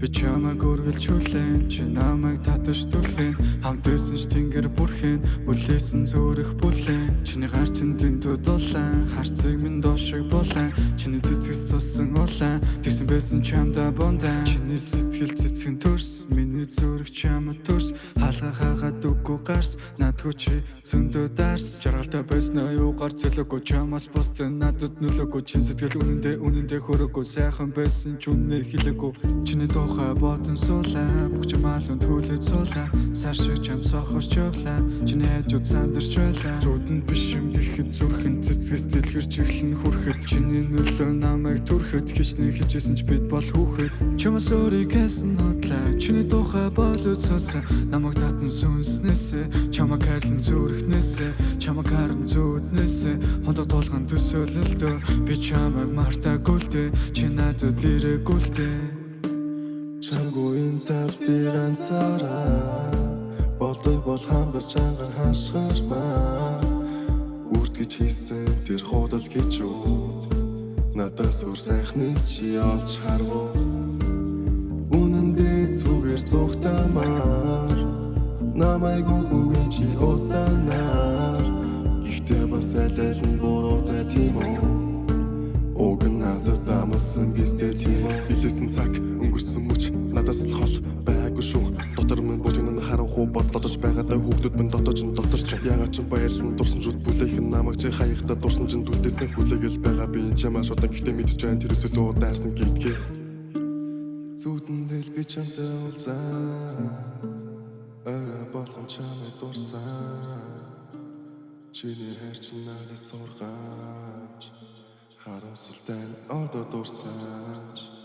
Би чамайг үргэлжлүүлэн чи намайг татаж түлхэн хамт байсан ч тэнгэр бүрхэн үлээсэн зүрх бүлэн чиний гар чин дэндүү дулаан харцыг минь доошиг булаан чиний цэцгэс цусан улаан тэгсэн байсан чамда бондан чиний сэтгэл цэцгэн төрс миний зүрх чамд төрс хаалга хагаад үгүй гарс надгүй чи зөндөө дарс жаргалтай байснаа юу гар цэлэгүй чамаас бусд надад нөлөөгүй чин сэтгэл үнэндээ хөрөөгүй сайхан байсан ч үнэ хэлээгүй чиний тухай бодон суулаа бүх чамаалын түлээд суулаа сар шиг чам сохорч явлаа чиний хажууд сандарч байлаа зүудэнд биш юм гэхэд зүрхэн цэцгэс дэлгэрч эхлэн хүрэхэд чиний нөлөө намайг түрхэд хичнээн хичээсэн ч бид бол хүүхэд чамаас өөрийг хэлсэн хотлаа чиний тухай бодож суусан намайг татан сүнснээсээ чамайг хайрлан зүрхнээсээ чамайг харан зүуднээсээ хондоо тулган төсөөлөлдөө би чамайг мартаггүй чи надад ирээгүй Чамгүй энэ тал би ганцаараа болдог бол хамгаас чангаар хашгирмаа Үрд гэж хийсэн тэр худал гэж юу Надаас үр сайхныг чи олж харав Үнэндээ зүгээр зүгтамаар Намайг үгүй чи удаанаар Гэхдээ бас аль нь буруутай тийм үү Уг надад дамсан бистэй тийм үү Илээсэн цаг өнгөрсөн мөч надаас л хол байгаагүй шүү Дотор минь божигнаа харахгүй бодож байгаадаа хүүхдүүд минь дотор ч ягаад ч баярлан дурсан шууд бүлээх намайг чи хаяхдаа дурсан чин дүлдээсэн хүлээгэл байгаа би энэ чамаа шудан гэхдээ мэдж байна тэрээс илүү даарсан гítгээ Зүудэндээ би чамтай уулзаа Ага болгон чамайг дурсан Чиний хайр чинь надаас сургаач Харамсалтай одоо дурсаач